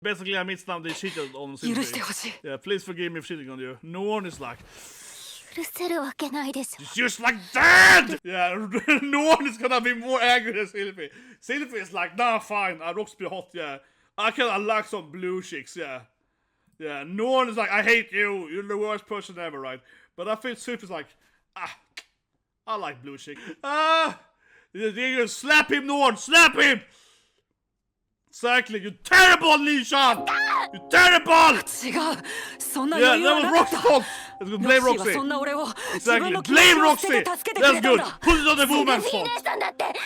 Basically, I admit now they cheated on Sylphie. Yeah, please forgive me for cheating on you. Norn is like, it's just like that! Yeah, Norn is gonna be more angry than Sylphie. Sylphie is like, nah, fine, Roxy be hot, yeah. I like some blue chicks, yeah. Yeah, Norn is like, I hate you, you're the worst person ever, right? But I think Sylphie's like, I like blue chicks. You slap him, Norn, slap him! Exactly, you terrible, Nishan! You terrible! Yeah, that was Roxy's fault! Let's go blame Roxy. Exactly, blame Roxy! That's good. Put it on the woman's fault.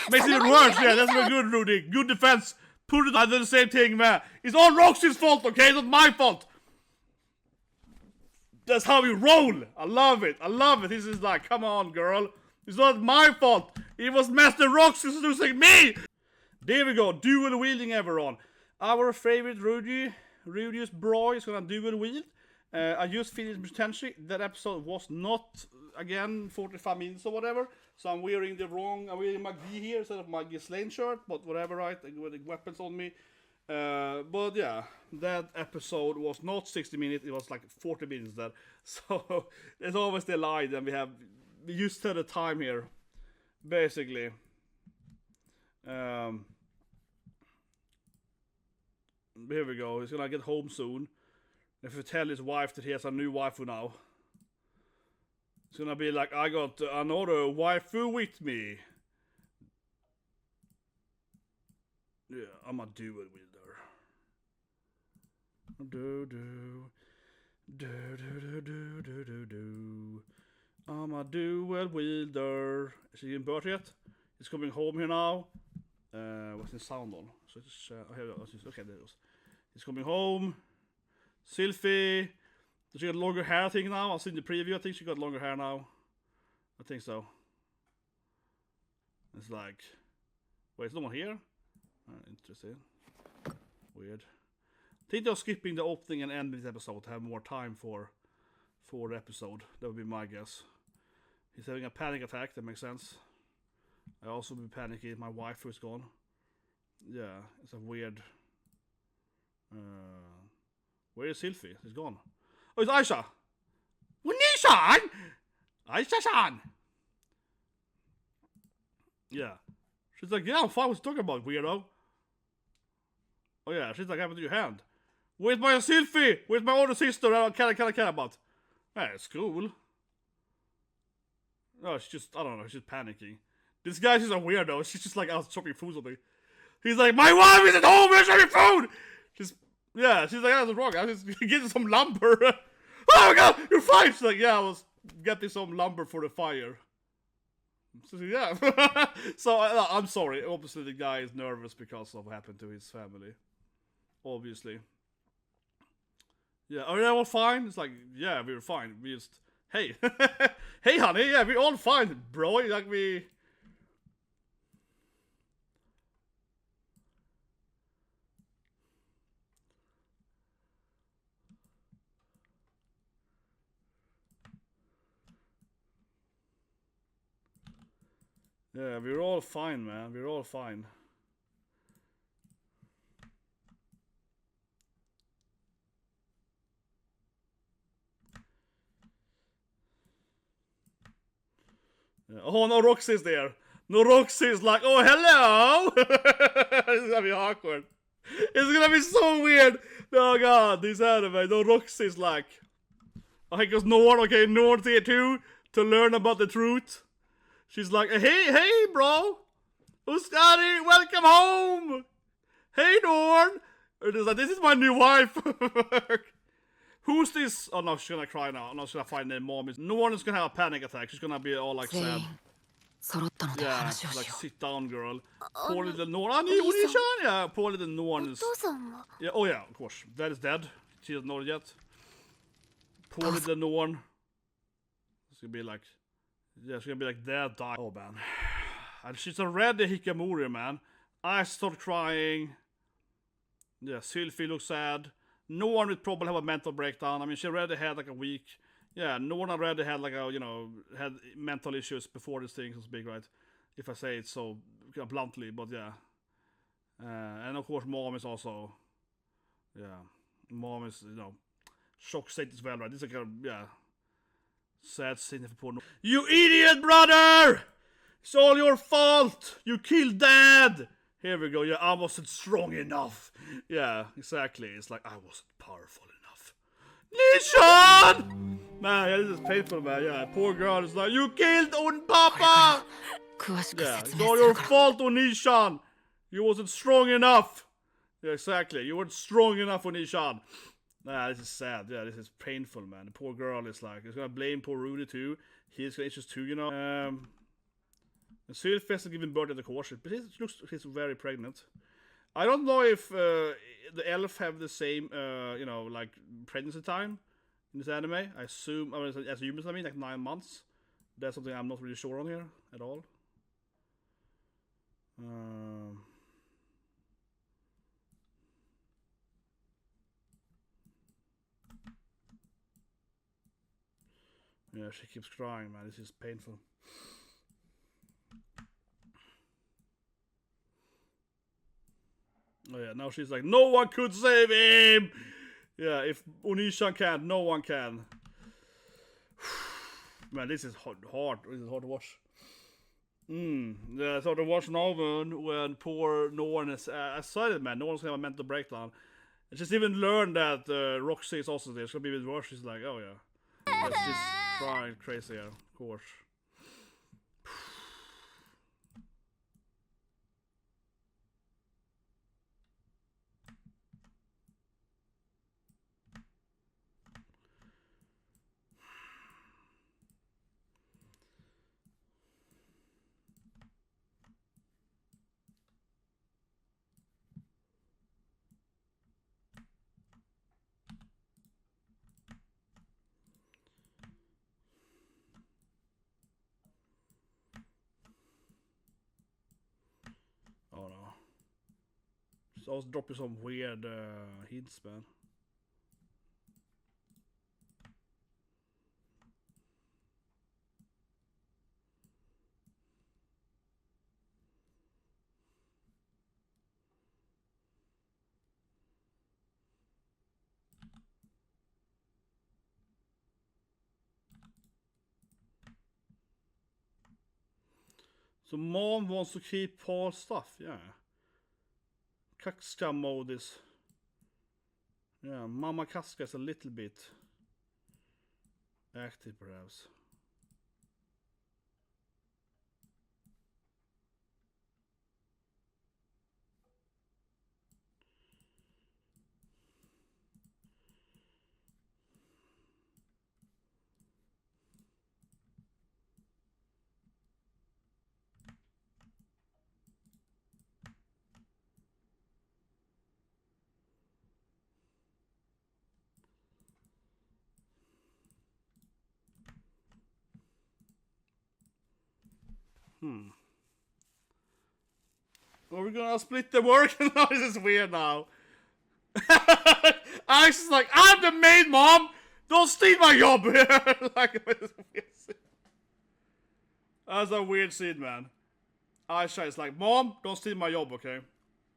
Makes it even worse, yeah, that's very good, Rudy. Good defense. Put it under the same thing, man. It's all Roxy's fault, okay? It's not my fault. That's how we roll. I love it. I love it. This is like, come on, girl. It's not my fault. It was Master Roxy losing me. There we go. Dual wielding everyone. Our favorite Rudy's bro is gonna dual wield. I just finished Mushoku Tensei. That episode was not, again, 45 minutes or whatever. So I'm wearing my gi here instead of my Ghislaine shirt. But whatever, right? I got the weapons on me. But yeah, that episode was not 60 minutes. It was like 40 minutes there. So there's always the lie that we used to the time here. Basically. Here we go. He's gonna get home soon. If you tell his wife that he has a new waifu now, it's gonna be like, I got another waifu with me. Yeah, I'm a dual wielder. I'm a dual wielder. Is he in birth yet? He's coming home here now. What's the sound on? So it's okay, there it goes. He's coming home. Sylphie. Does she got longer hair, I think, now? I've seen the preview. I think she got longer hair now. I think so. It's like, wait, it's no one here? Interesting. Weird. I think they're skipping the opening and ending this episode to have more time for the episode. That would be my guess. He's having a panic attack. That makes sense. I also be panicking if my wife is gone. Yeah, it's a weird. Where is Sylphie? She's gone. Oh, it's Aisha! Nishan! Aisha-san! Yeah. She's like, yeah, I'm fine. What you talking about, weirdo? Oh yeah, she's like, have it in your hand. Where's my Sylphie? Where's my older sister? I care about. Yeah, it's cool. No, she's just, I don't know, she's just panicking. This guy's just a weirdo. She's just like out shopping food or something. He's like, my wife is at home, where's shopping food? She's like, that's wrong. I was just getting some lumber. Oh my god, you're fine. She's like, yeah, I was getting some lumber for the fire. So yeah. So I'm sorry. Obviously, the guy is nervous because of what happened to his family. Obviously. Yeah, are they all fine? It's like, yeah, we were fine. We just, hey. Hey, honey, yeah, we're all fine, bro. Like, we... Yeah, we're all fine, man. We're all fine. Yeah. Oh, no, Roxy's there. No, Roxy's like, oh, hello! It's gonna be awkward. It's gonna be so weird. Oh, God, this anime. No, Roxy's like... I think it's Norn. Okay, Norn's here too to learn about the truth. She's like, hey, bro. Uskari, welcome home. Hey, Norn. It is like, this is my new wife. Who's this? Oh, no, she's gonna cry now. I'm not gonna find their mom. Norn is gonna have a panic attack. She's gonna be all like sad. Yeah, like, sit down, girl. Poor little Norn. Yeah, poor little Norn is... Yeah, oh yeah, of course. Dad is dead. She doesn't know it yet. Poor little Norn. It's gonna be like... Yeah, she's gonna be like, Dad died. Oh, man. And she's already Hikikomori, man. I start crying. Yeah, Sylphie looks sad. Norn would probably have a mental breakdown. I mean, she already had like a week. Yeah, Norn already had like a, had mental issues before this thing was big, right? If I say it so bluntly, but yeah. And of course, Mom is also, Yeah. Mom is, you know, shock state as well, right? This is like a, yeah, sad scene for poor Norn. You idiot, brother! It's all your fault! You killed Dad! Here we go, yeah, I wasn't strong enough. Yeah, exactly. It's like, I wasn't powerful enough. Nishan! Man, yeah, this is painful, man. Yeah, poor girl is like, you killed Un Papa! Yeah, it's all your fault, Onishan! You wasn't strong enough! Yeah, exactly. You weren't strong enough, Onishan. Nah, this is sad. Yeah, this is painful, man. The poor girl is like, he's gonna blame poor Rudy too. He's gonna issues too, you know. And Sylphie hasn't given birth at the course, but she's very pregnant. I don't know if the elf have the same, you know, like pregnancy time in this anime. I assume, I mean, as humans, I mean, like 9 months. That's something I'm not really sure on here at all. Yeah, she keeps crying, man. This is painful. Oh yeah, now she's like, no one could save him! Yeah, if Onishan can't, no one can. Man, this is hard. This is hard to watch. Yeah, it's hard to watch Norn when poor Norn is excited, man. Norn's gonna have a mental breakdown. And she's even learned that Roxy is also there. It's gonna be a bit worse. She's like, oh yeah. She's crying crazy, yeah, of course. Oh no. She's also dropping some weird hints, man. So mom wants to keep Paul's stuff, yeah. Kaska mode is... Yeah, Mama Kaska is a little bit active perhaps. Are we gonna split the work? No, this is weird now. Alex is like, I'm the maid, mom! Don't steal my job! Like, that's a weird scene, man. Aisha is like, mom, don't steal my job, okay?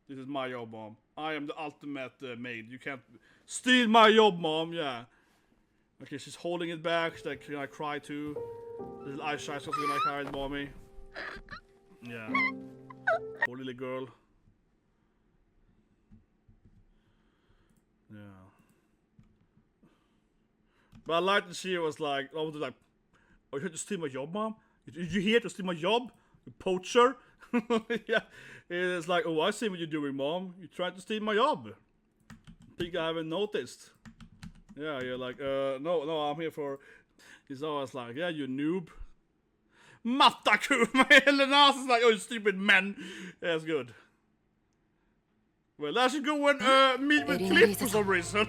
This is my job, mom. I am the ultimate maid. You can't steal my job, mom, yeah. Okay, she's holding it back. She's like, can I cry too? Little Aisha is also gonna cry, mommy. Yeah. Poor little girl. Yeah. But I like that she was like, I was like, are you here to steal my job, mom? You here to steal my job? You poacher? Yeah. It's like, oh, I see what you're doing, mom. You're trying to steal my job. Think I haven't noticed. Yeah, you're like, no, I'm here for... He's always like, yeah, you noob. Mataku! Elena's is like, oh, you stupid man. Yeah, that's good. Well, I should go and meet with Cliff for some reason.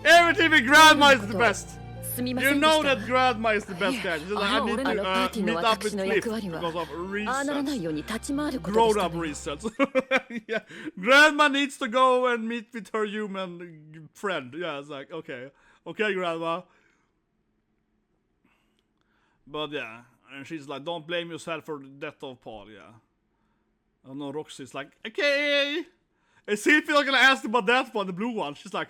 Everything with Grandma is the best. You know that Grandma is the best guy. She's like, I need to meet up with Cliff because of reasons. Grown-up reasons. Yeah. Grandma needs to go and meet with her human friend. Yeah, it's like, okay. Okay, Grandma. But yeah, and she's like, don't blame yourself for the death of Paul, yeah. Oh no, Roxy's like, okay! And Sylphie not gonna ask about that one, the blue one. She's like,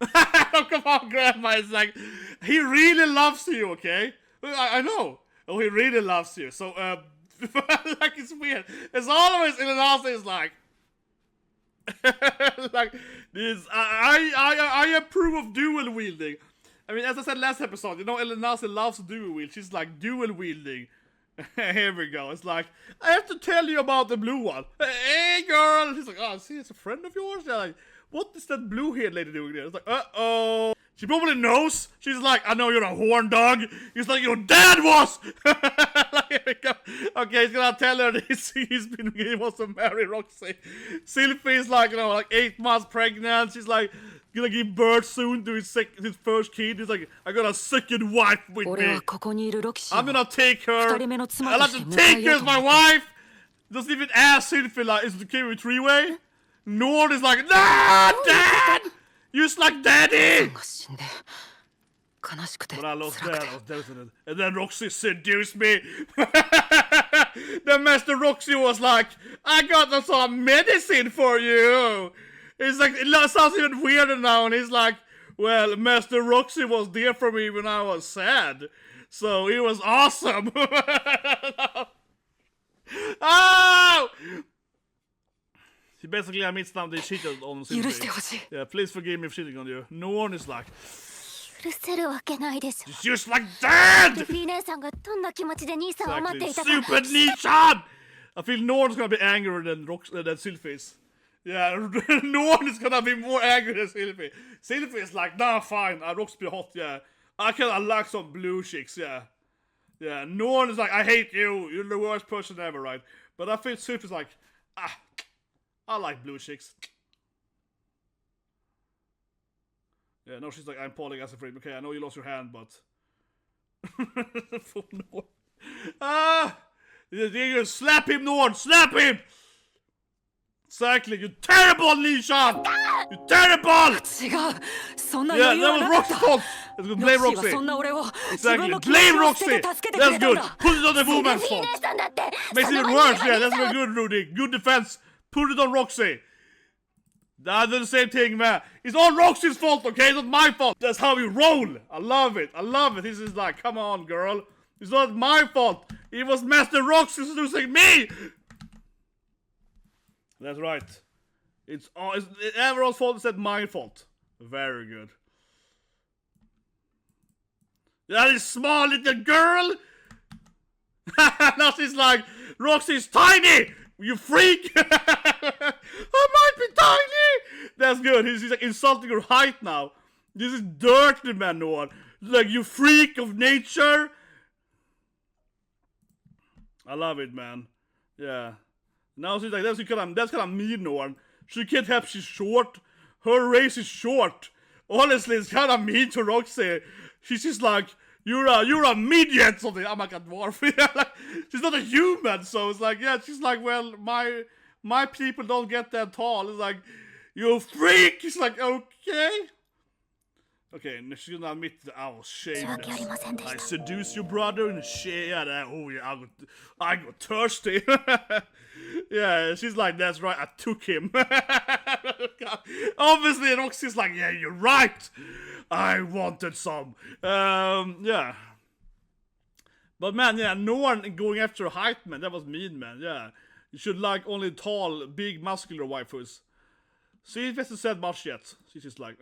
oh, come on, Grandma. It's like, he really loves you, okay? I know. Oh, he really loves you. So, like, it's weird. As always, Illinois is like, like, this, I approve of dual wielding. I mean, as I said last episode, you know, Illinois loves dual wield. She's like, dual wielding. Here we go. It's like, I have to tell you about the blue one. Hey, girl. She's like, oh, see, it's a friend of yours? They're like, what is that blue-haired lady doing there? It's like, uh-oh. She probably knows. She's like, I know you're a horn dog. He's like, your dad was. Okay, he's gonna tell her this. He wants to marry Roxy. Sylphie's like, you know, like 8 months pregnant. She's like, gonna give birth soon to his first kid. He's like, I got a second wife with me. I'm gonna take her. I'll have to take her as my wife. Doesn't even ask Sylphie, like, is it okay with three-way? Norn is like, nah, Dad! You just like Daddy! But I lost Dad, I was devastated. And then Roxy seduced me. Then Master Roxy was like, I got some medicine for you. It's like, it sounds even weirder now. And he's like, well, Master Roxy was there for me when I was sad. So it was awesome. Oh! She basically admits now they cheated on Sylphie. Yeah, please forgive me for cheating on you. Norn is like, it's just like that! Exactly. Super Nishan! I feel Norn's gonna be angrier than Sylphie's. Yeah, Norn is gonna be more angry than Sylphie. Sylphie is like, nah, fine, Roxy be hot, yeah. I like some blue chicks, yeah. Yeah, Norn is like, I hate you, you're the worst person ever, right? But I feel Sylphie's like, I like blue chicks. Yeah, no, she's like, I'm polygamous afraid. Okay, I know you lost your hand, but... For Norn. You slap him, Norn! Slap him! Exactly, you terrible, Nishan! You terrible! Yeah, that was Roxy's fault! Let's go blame Roxy. Exactly, blame Roxy! That's good. Put it on the woman's fault. Makes it even worse, yeah, that's very good, Rudy. Good defense. Put it on Roxy. That's the same thing, man. It's all Roxy's fault, okay? It's not my fault. That's how we roll. I love it. I love it. This is like, come on, girl. It's not my fault. It was Master Roxy seducing me. That's right. It's everyone's fault instead my fault. Very good. That is small little girl. Now she's like, Roxy's tiny. You freak! I might be tiny! That's good. He's like insulting her height now. This is dirty, man, Norn. Like, you freak of nature. I love it, man. Yeah. Now she's like, that's kind of mean, Norn. She can't help she's short. Her race is short. Honestly, it's kind of mean to Roxy. She's just like, you're a midget, something. I'm like a dwarf. Like, she's not a human, so it's like, yeah, she's like, well, my people don't get that tall. It's like, you freak. She's like, okay. Okay, and she's gonna admit that I was shameless. I seduced your brother in a shade. Oh yeah, I got thirsty. Yeah, she's like, that's right, I took him. Obviously, Roxy's like, yeah, you're right. I wanted some. Yeah. But man, yeah, Norn going after a height, man, that was mean, man, yeah. You should like only tall, big, muscular waifus. Sylphie hasn't said much yet. She's just like,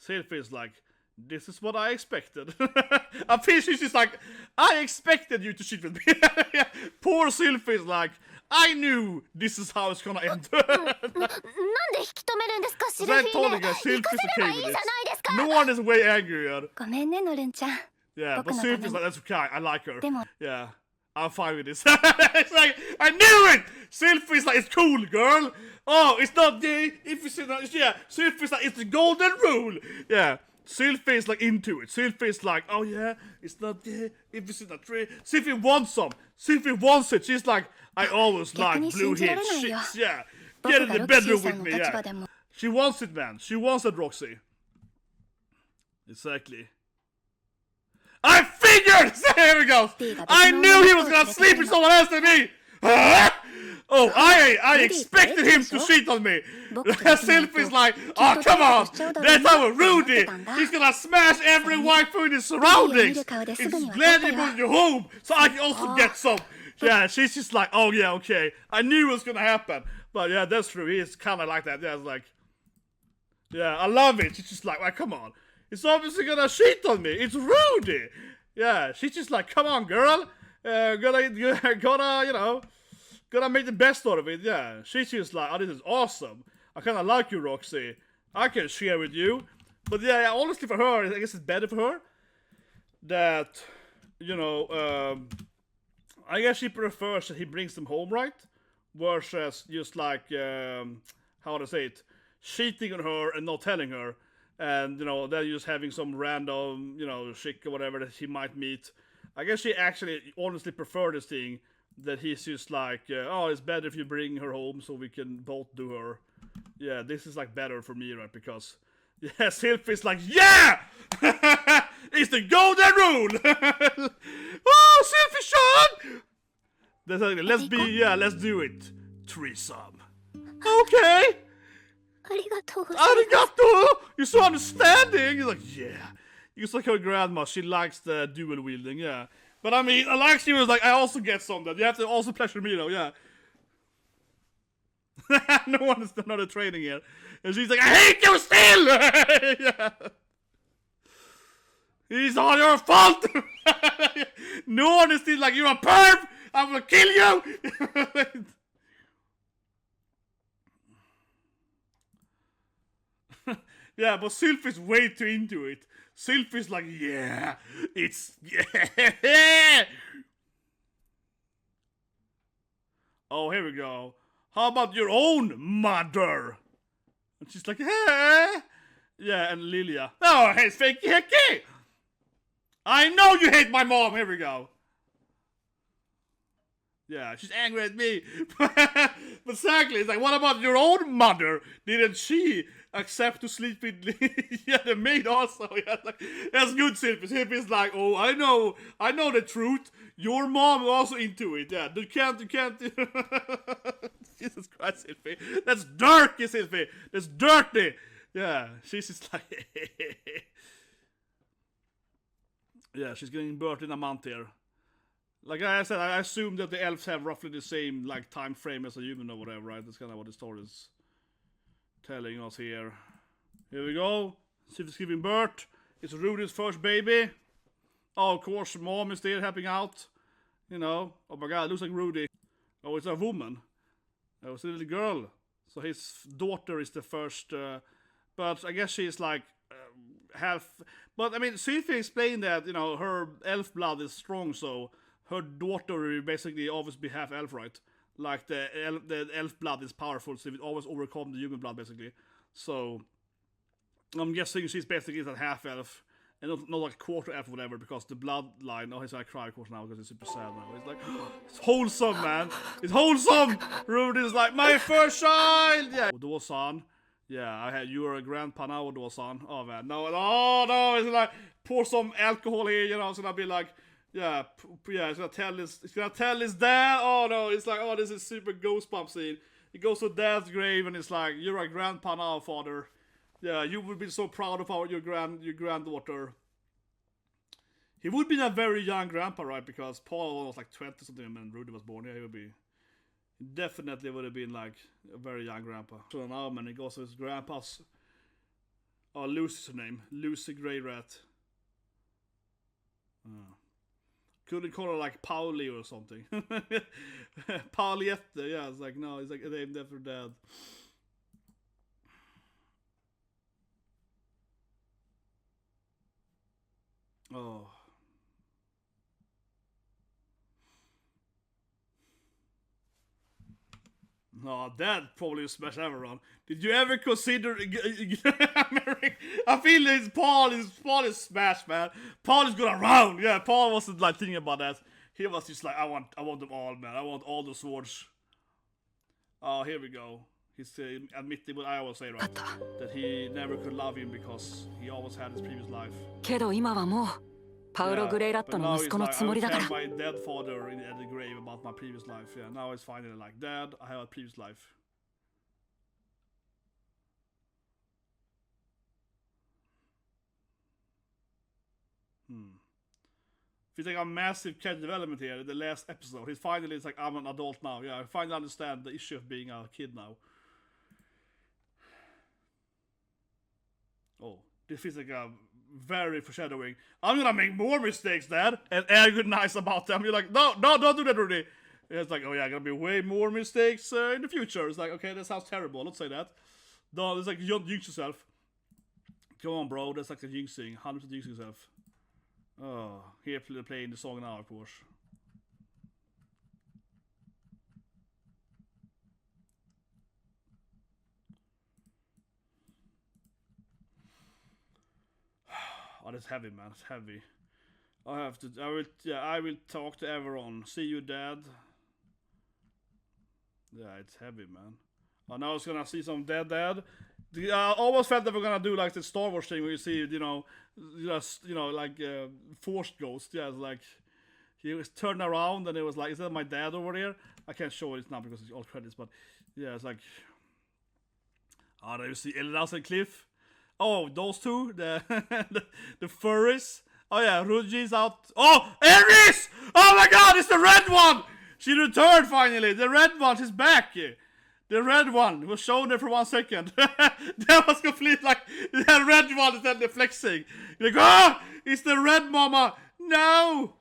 Sylphie is like, this is what I expected. I feel she's just like, I expected you to cheat with me. Yeah. Poor Sylphie is like, I knew this is how it's gonna end. So I told you guys, Sylphie's okay with this. No one is way angrier. Yeah, but Sylphie's like, that's okay, I like her. Yeah, I'm fine with this. It's like, I knew it! Sylphie's like, it's cool, girl. Oh, it's not gay. If you say that, yeah, Sylphie's like, it's the golden rule. Yeah. Sylphie's like into it. Sylphie's like, oh yeah, it's not gay. If you see that tree, Sylphie wants some. Sylphie wants it. She's like, I always like blue-haired chicks. Yeah, get in the bedroom with me. Yeah, she wants it, man. She wants it, Roxy. Exactly. I figured. Here we go. I knew he was gonna sleep with someone else than me. Oh, I expected him to cheat on me. Sylphie's like, oh, come on. That's our Rudy. He's gonna smash every waifu in his surroundings. It's glad he moved you home, so I can also get some. Yeah, she's just like, oh yeah, okay. I knew it was gonna happen. But yeah, that's true. He is kind of like that. Yeah, it's like, yeah, I love it. She's just like, well, come on. It's obviously gonna cheat on me. It's Rudy. Yeah, she's just like, come on, girl. Gotta, you know, gotta make the best out of it. Yeah, she's just like, oh, this is awesome. I kind of like you, Roxy. I can share with you. But yeah, honestly, for her, I guess it's better for her that, you know, I guess she prefers that he brings them home, right? Versus just like, how to say it, cheating on her and not telling her. And, you know, they're just having some random, you know, chick or whatever that she might meet. I guess she actually honestly prefer this thing that he's just like, oh, it's better if you bring her home so we can both do her. Yeah, this is like better for me, right? Because, yeah, Sylphie's like, yeah! It's the golden rule! Oh, Sylphie Sean! Let's do it. Threesome. Okay. Arigato! You're so understanding! You're like, yeah. You're like her grandma, she likes the dual wielding, yeah. But I mean, Alexi was like, I also get some that. You have to also pleasure me though, yeah. No one is another training here. And she's like, I hate you still! Yeah. It's all your fault! No one is still like, you're a perv! I'm gonna kill you! Yeah, but Sylphie's way too into it. Sylphie's like, yeah, it's, yeah. Oh, here we go. How about your own mother? And she's like, hey. Yeah, and Lilia. Oh, hey, fakey hickey. I know you hate my mom. Here we go. Yeah, she's angry at me. But exactly, it's like, what about your own mother? Didn't she accept to sleep with yeah, the maid also? Yeah, like, that's good, Sylphie. Sylphie's like, oh, I know the truth. Your mom is also into it. Yeah, you can't. Jesus Christ, Sylphie. That's dirty, Sylphie. That's dirty. Yeah, she's just like, yeah, she's getting birth in a month here. Like I said, I assume that the elves have roughly the same like time frame as a human or whatever, right? That's kind of what the story is telling us here. Here we go. Sylphie's giving birth. It's Rudy's first baby. Oh, of course, mom is there helping out. You know. Oh my god, it looks like Rudy. Oh, it's a woman. Oh, it's a little girl. So his daughter is the first. But I guess she's like half. But I mean, Sylphie explained that, you know, her elf blood is strong, so her daughter will basically always be half elf, right? Like the elf blood is powerful, so it always overcome the human blood, basically. So I'm guessing she's basically that half elf, and not like quarter elf or whatever, because the bloodline. Oh, he's gonna cry, of course, now because it's super sad now. He's like, oh, it's wholesome, man. It's wholesome. Rudy's like, my first child. Yeah, Odo-san. Yeah, you are a grandpa now, Odo-san. Oh man, no, it's like pour some alcohol here, you know, it's gonna be like. Yeah, it's gonna tell his dad. Oh no, it's like, oh, this is super goosebump scene. He goes to dad's grave and it's like, you're a grandpa now, father. Yeah, you would be so proud of your granddaughter. He would be a very young grandpa, right? Because Paul was like 20 something when Rudy was born. Yeah, he definitely would have been like a very young grandpa. So now, man, he goes to his grandpa's. Oh, Lucy's her name. Lucy Greyrat. Couldn't call her like Pauli or something. Pauliette, yeah, it's like, no, it's like named after dad. Oh. No, that probably is the best ever run. Did you ever consider I feel this Paul is smashed, man. Paul is gonna round. Yeah, Paul wasn't like thinking about that. He was just like, I want them all, man. I want all the swords. Oh, here we go. He's admitting what I always say, right? That he never could love him because he always had his previous life. けど今はもうパウロ・グレイラットの息子のつもりだから。 my dead father in the grave about my previous life. Yeah, now it's finally like, Dad, I have a previous life. Feels like a massive character development here in the last episode. He's finally, it's like, I'm an adult now. Yeah, I finally understand the issue of being a kid now. Oh, this feels like a very foreshadowing. I'm gonna make more mistakes, Dad, and agonize about them. You're like, no, don't do that, Rudy. It's like, oh yeah, gonna be way more mistakes in the future. It's like, okay, that sounds terrible. Don't say that. No, it's like, you don't jinx yourself. Come on, bro. That's like a jinxing. 100% jinxing yourself. Oh, here playing the song now, of course. Oh, that's heavy, man. It's heavy. I will talk to everyone. See you, Dad. Yeah, it's heavy, man. Oh, now it's gonna see some Dad. I almost felt that we're gonna do like the Star Wars thing where you see, like Force Ghost. Yeah, it's like he was turned around and it was like, is that my dad over there? I can't show it now because it's all credits, but yeah, it's like, oh, there you see Elras and Cliff. Oh, those two, the furries. Oh yeah, Rudy's out. Oh, Ares! Oh my God, it's the red one. She returned finally. The red one, she's back. The red one was shown there for 1 second. That was complete, like, the red one is then the flexing. You're like, ah, it's the red mama. No.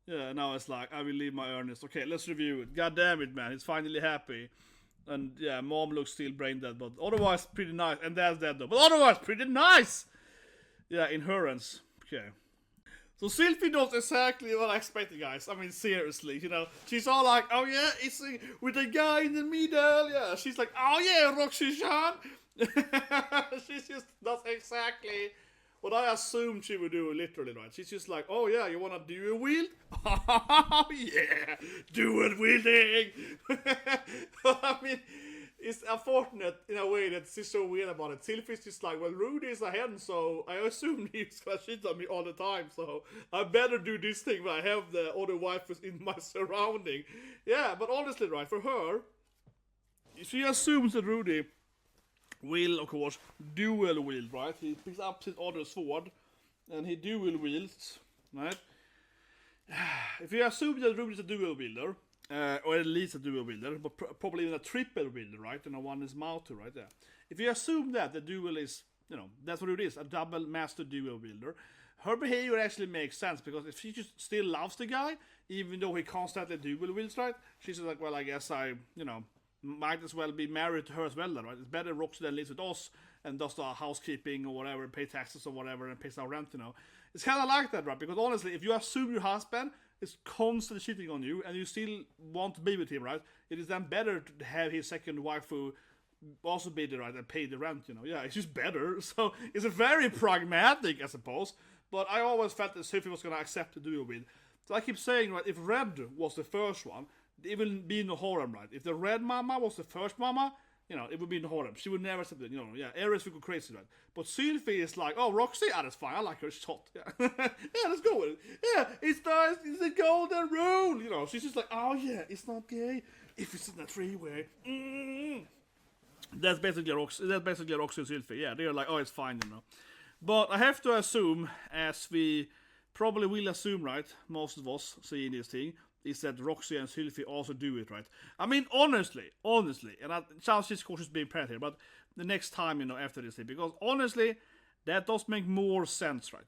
Yeah, now it's like, I will leave my earnest. Okay, let's review it. God damn it, man. He's finally happy. And yeah, mom looks still brain dead, but otherwise pretty nice. And dad's dead though, but otherwise pretty nice. Yeah, inherence. Okay. So Sylphie knows exactly what I expected, guys. I mean, seriously, she's all like, oh yeah, it's with the guy in the middle. Yeah, she's like, oh yeah, Roxy-chan. She just does exactly what I assumed she would do, literally, right? She's just like, oh yeah, you wanna do a wield? Oh yeah, dual wielding. I mean, it's unfortunate in a way that she's so weird about it. Sylphie's just like, well, Rudy is a hen, so I assume he's gonna shit on me all the time, so I better do this thing where I have the other wife in my surrounding. Yeah, but honestly, right, for her, she assumes that Rudy will, of course, dual wield, right? He picks up his other sword, and he dual wields, right? If you assume that Rudy is a dual wielder, or at least a dual wielder, but probably even a triple wielder, right? One is mouth to, right there. If you assume that the dual is, that's what it is, a double master dual wielder, her behavior actually makes sense, because if she just still loves the guy, even though he constantly dual wields, right? She's like, well, I guess I, might as well be married to her as well, then, right? It's better Roxy than lives with us and does the housekeeping or whatever, pay taxes or whatever, and pays our rent, It's kind of like that, right? Because honestly, if you assume your husband is constantly cheating on you and you still want to be with him, right? It is then better to have his second wife who also be there, right, and pay the rent, Yeah, it's just better. So it's a very pragmatic, I suppose. But I always felt that Sylphie was going to accept the duo with. So I keep saying, right, if Red was the first one, it will be in the harem, right? If the red mama was the first mama, it would be in the harem. She would never accept it, Yeah, Ares would go crazy, right? But Sylphie is like, oh, Roxy, that's fine. I like her. She's hot. Yeah, yeah, let's go with it. Yeah, it's nice. It's the golden rule. She's just like, oh yeah, it's not gay if it's in a three-way. That's basically Roxy and Sylphie. Yeah, they're like, oh, it's fine, But I have to assume, as we probably will assume, right? Most of us seeing this thing, is that Roxy and Sylphie also do it, right? I mean, honestly, and Charles is cautious being parent here, but the next time, after this thing, because honestly, that does make more sense, right?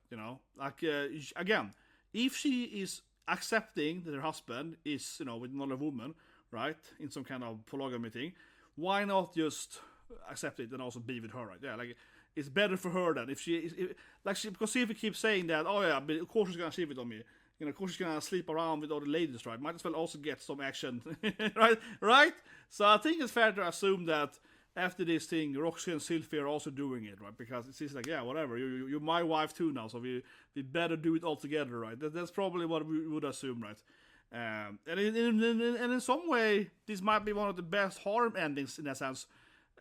Like, again, if she is accepting that her husband is, with another woman, right, in some kind of polygamy thing, why not just accept it and also be with her, right? Yeah, like, it's better for her than if she, because Sylphie keeps saying that, oh yeah, but of course she's gonna cheat on me. Of course she's gonna sleep around with other ladies, right? Might as well also get some action, right? So I think it's fair to assume that after this thing, Roxy and Sylphie are also doing it, right? Because it's like, yeah, whatever, you're my wife too now, so we better do it all together, right? That's probably what we would assume, right? And in some way, this might be one of the best harem endings in that sense.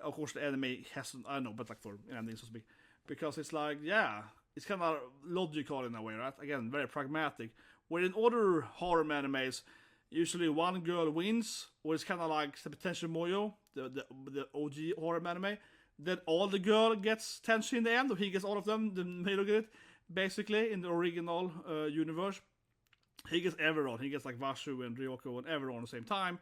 Of course, the anime hasn't, I don't know, but like for endings to speak, because it's like, yeah, it's kind of logical in a way, right? Again, very pragmatic. Where in other horror animes, usually one girl wins, or it's kind of like the potential Moyo, the OG horror anime. Then all the girl gets tension in the end, or he gets all of them. The male get it, basically in the original universe. He gets everyone. He gets like Vashu and Ryoko and everyone at the same time.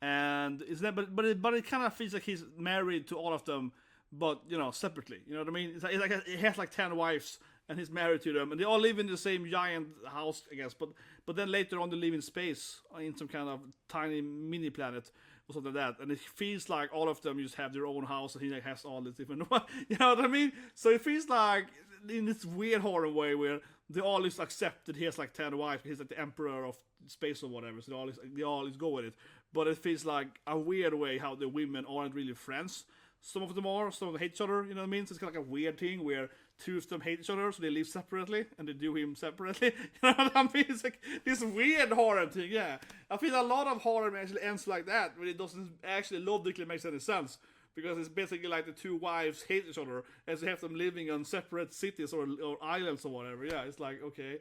And it's that, but it kind of feels like he's married to all of them, but separately. You know what I mean? It's like he has like 10 wives, and he's married to them, and they all live in the same giant house, I guess. But then later on, they live in space in some kind of tiny mini planet or something like that. And it feels like all of them just have their own house, and he like has all this different. You know what I mean? So it feels like in this weird horror way where they all is accepted. He has like 10 wives. He's like the emperor of space or whatever. So they all go with it. But it feels like a weird way how the women aren't really friends. Some of them are, some of them hate each other, you know what I mean? So it's kind of like a weird thing where two of them hate each other, so they live separately, and they do him separately. You know what I mean? It's like this weird horror thing, yeah. I feel a lot of horror actually ends like that, but it doesn't actually logically make any sense. Because it's basically like the two wives hate each other, as they have them living on separate cities or islands or whatever. Yeah, it's like, okay.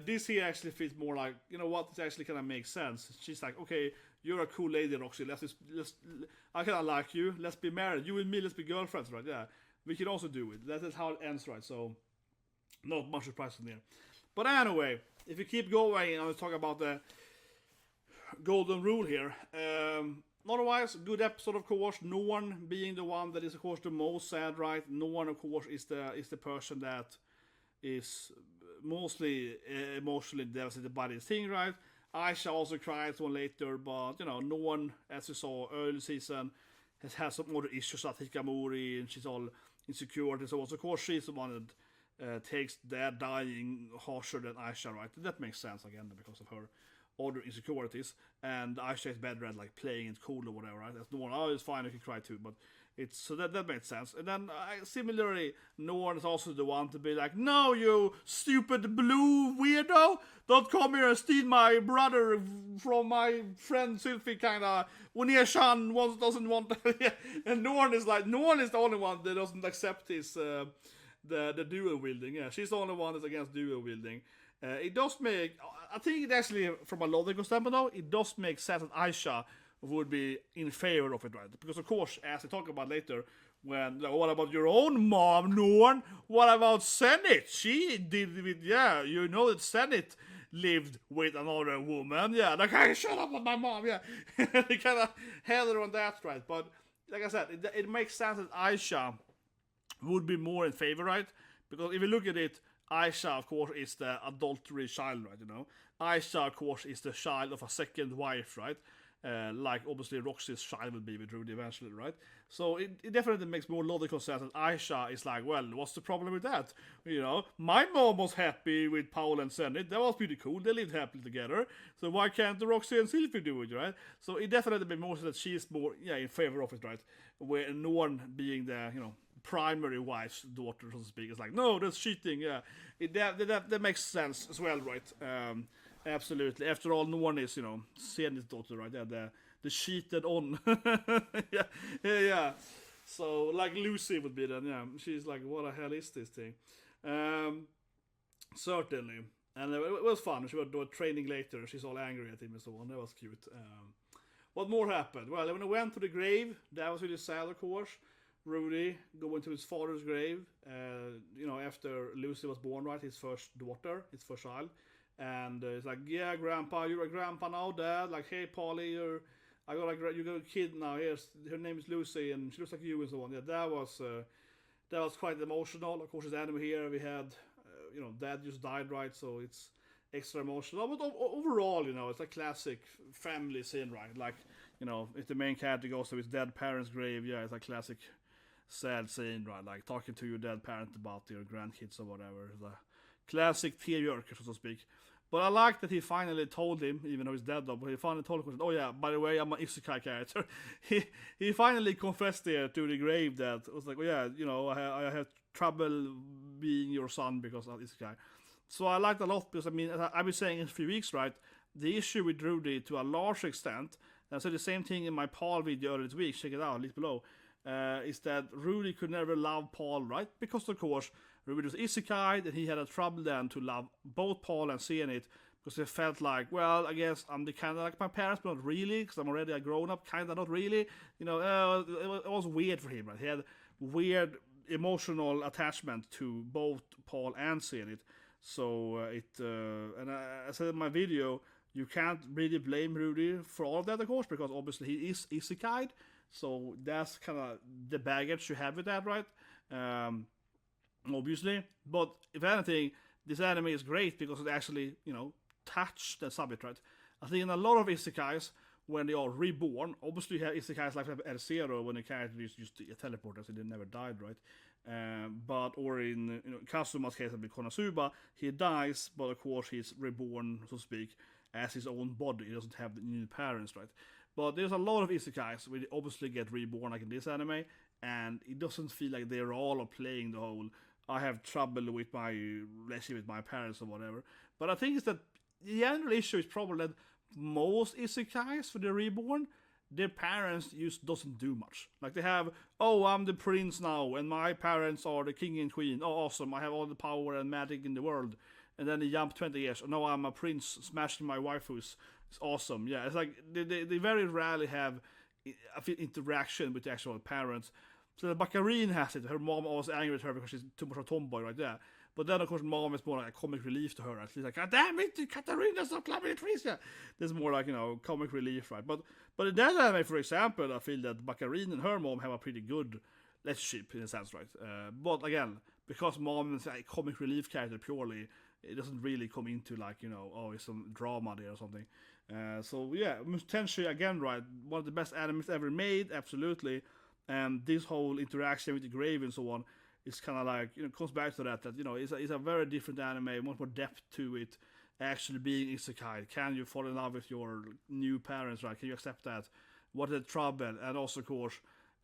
This here actually feels more like, you know what, this actually kind of makes sense. She's like, okay, you're a cool lady, Roxy. Let's I kind of like you. Let's be married. You and me, let's be girlfriends, right? Yeah, we can also do it. That is how it ends, right? So, not much surprise in there. But anyway, if you keep going, I was talking about the golden rule here. Otherwise, good episode, of course. Norn being the one that is, of course, the most sad, right? Norn, of course, is the person that is mostly emotionally devastated by this thing, right? Aisha also cries one later, but Norn, as you saw early season, has had some other issues at Hikikomori, and she's all insecure and so on. So of course, she's the one that takes their dying harsher than Aisha, right? That makes sense again because of her other insecurities, and Aisha is better at like playing it cool or whatever, right? That's Norn. Oh, it's fine, I can cry too, but it's so that makes sense. And then similarly, Norn is also the one to be like, no, you stupid blue weirdo, don't come here and steal my brother from my friend Sylphie, kinda. Unia-chan doesn't want yeah. And Norn is the only one that doesn't accept his the dual wielding. Yeah, she's the only one that's against dual wielding. It does make, I think it actually, from a logical standpoint though, it does make sense that Aisha would be in favor of it, right? Because of course, as we talk about later, when, like, what about your own mom, Norn? What about Senate? She did with, yeah, you know that Senate lived with another woman, yeah, like, hey, shut up with my mom, yeah. They kind of had her on that, right? But, like I said, it makes sense that Aisha would be more in favor, right? Because if you look at it, Aisha, of course, is the adultery child, right, Aisha, of course, is the child of a second wife, right? Like, obviously, Roxy's child will be with Rudy eventually, right? So it definitely makes more logical sense that Aisha is like, well, what's the problem with that? My mom was happy with Paul and Senate. That was pretty cool. They lived happily together. So why can't the Roxy and Sylphie do it, right? So it definitely makes more sense that she's more, in favor of it, right? Where Norn being the, primary wife's daughter, so to speak, is like, no, that's cheating, yeah. That makes sense as well, right? Absolutely. After all, Norn is, Sen's daughter, right? Yeah, the cheated on. yeah. So, like Lucy would be then, yeah. She's like, what the hell is this thing? Certainly. And it was fun. She was doing training later. She's all angry at him and so on. That was cute. What more happened? Well, when I went to the grave, that was really sad, of course. Rudy going to his father's grave, after Lucy was born, right? His first daughter, his first child. And it's like, yeah, Grandpa, you're a grandpa now, Dad. Like, hey, Polly, you got a kid now. Here's her name is Lucy, and she looks like you, and so on. Yeah, that was quite emotional. Of course, it's anime here. We had, Dad just died, right? So it's extra emotional. But overall, it's a classic family scene, right? Like, if the main character goes to his dead parents' grave, yeah, it's a classic sad scene, right? Like talking to your dead parent about your grandkids or whatever. It's a classic tearjerker, so to speak. But I like that he finally told him, even though he's dead though, but he finally told him, oh yeah, by the way, I'm an isekai character. he finally confessed there to the grave that it was like, oh yeah, I have trouble being your son because of isekai. So I liked a lot because, I've been saying in a few weeks, right, the issue with Rudy to a large extent, and I said the same thing in my Paul video earlier this week, check it out, link below, is that Rudy could never love Paul, right? Because of course Rudy was isekai, and he had a trouble then to love both Paul and Zenith, because he felt like, well, I guess I'm the kind of like my parents, but not really, because I'm already a grown-up, kind of not really. You know, it was weird for him, right? He had weird emotional attachment to both Paul and Zenith. So and I said in my video, you can't really blame Rudy for all of that, of course, because obviously he is isekai. So that's kind of the baggage you have with that, right? Obviously. But if anything, this anime is great because it actually, you know, touched the subject, right? I think in a lot of isekais, when they are reborn, obviously you have isekais like R0 when the character is just teleported, so they never died, right? Or in Kazuma's case, like Konosuba, he dies, but of course he's reborn, so to speak, as his own body. He doesn't have the new parents, right? But there's a lot of isekais where they obviously get reborn, like in this anime, and it doesn't feel like they're all playing the whole I have trouble with my relationship with my parents or whatever. But I think it's that the general issue is probably that most isekais for the reborn, their parents just doesn't do much. Like they have, oh, I'm the prince now, and my parents are the king and queen. Oh, awesome! I have all the power and magic in the world. And then they jump 20 years. Oh, no, I'm a prince smashing my waifus. It's awesome. Yeah, it's like they very rarely have interaction with the actual parents. So the Baccarine has it. Her mom was angry with her because she's too much of a tomboy right there. But then, of course, mom is more like a comic relief to her. Right? She's like, God damn it, Katarina, stop climbing the trees. Yeah. There's more like, comic relief, right? But in that anime, for example, I feel that Baccarine and her mom have a pretty good relationship in a sense, right? But again, because mom is a comic relief character purely, it doesn't really come into like, oh, it's some drama there or something. So yeah, Mushoku Tensei again, right? One of the best animes ever made, absolutely. And this whole interaction with the grave and so on is kind of like, comes back to that it's a very different anime, much more depth to it, actually being isekai. Can you fall in love with your new parents, right? Can you accept that? What is the trouble? And also, of course,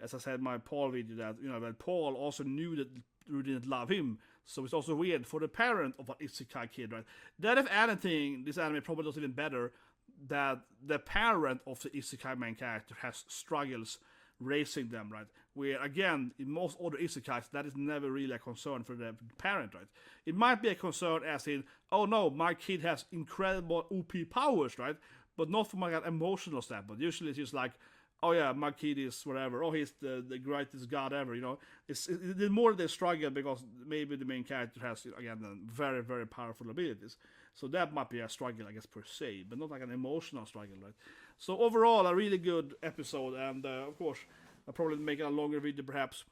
as I said in my Paul video, that Paul also knew that Rudy didn't love him, so it's also weird for the parent of an isekai kid, right? That, if anything, this anime probably does even better, that the parent of the isekai main character has struggles raising them, right? Where, again, in most other isekais, that is never really a concern for the parent, right? It might be a concern as in, oh no, my kid has incredible OP powers, right? But not from like an emotional standpoint. Usually it's just like, oh yeah, my kid is whatever, oh, he's the greatest god ever, It's more they struggle because maybe the main character has, again, very, very powerful abilities. So that might be a struggle, I guess, per se, but not like an emotional struggle, right? So overall, a really good episode, and of course, I'll probably make a longer video perhaps,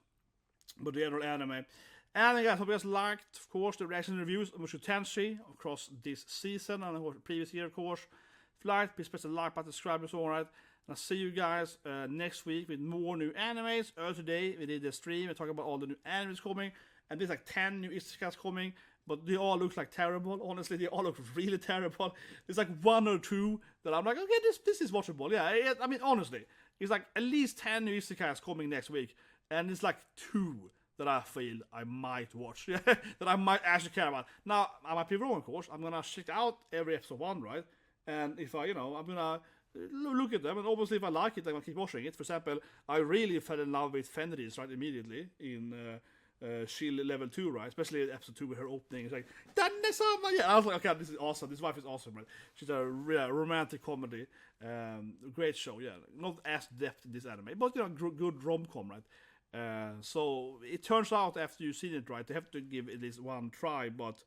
but the other anime. And guys, hope you guys liked, of course, the reaction reviews of Mushoku Tensei across this season and the previous year, of course. If you liked, please press the like button, subscribe, and so on, right? And I'll see you guys next week with more new animes. Earlier today, we did the stream, we talked about all the new animes coming, and there's like 10 new isekais coming, but they all look like terrible. Honestly, they all look really terrible. There's like one or two that I'm like, okay, this is watchable. Yeah, I mean, honestly, it's like at least 10 new isekais coming next week, and it's like 2 that I feel I might watch, that I might actually care about. Now, I might be wrong, of course. I'm gonna check out every episode 1, right? And if I'm gonna look at them, and obviously if I like it, I'm gonna keep watching it. For example, I really fell in love with Fenris, right, immediately in Shield level 2, right? Especially episode 2 with her opening. It's like, yeah, I was like, okay, this is awesome. This wife is awesome, right? She's a romantic comedy. Great show, yeah. Not as depth in this anime, but good rom-com, right? So it turns out after you've seen it, right, they have to give at least one try, but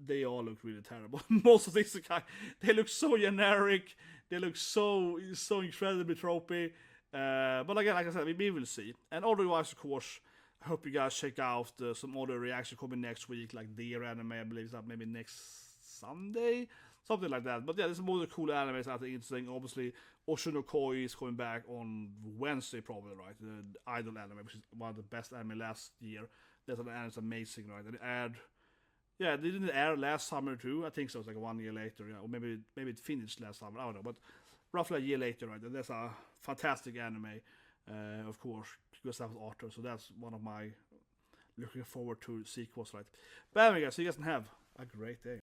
they all look really terrible. Most of these guys, they look so generic. They look so incredibly tropey. But again, like I said, we will see. And otherwise, of course, I hope you guys check out some other reaction coming next week, like Deer anime, I believe that maybe next Sunday, something like that. But yeah, there's some other cool animes I think interesting. Obviously, Oshino Koi is coming back on Wednesday, probably, right? The Idol anime, which is one of the best anime last year. That's an anime that's amazing, right? And it aired. Yeah, they didn't air last summer too. I think so. It's like 1 year later, yeah, or maybe it finished last summer. I don't know, but roughly a year later, right? And that's a fantastic anime, of course, because that was Arthur. So that's one of my looking forward to sequels, right? But anyway, guys, so you guys can have a great day.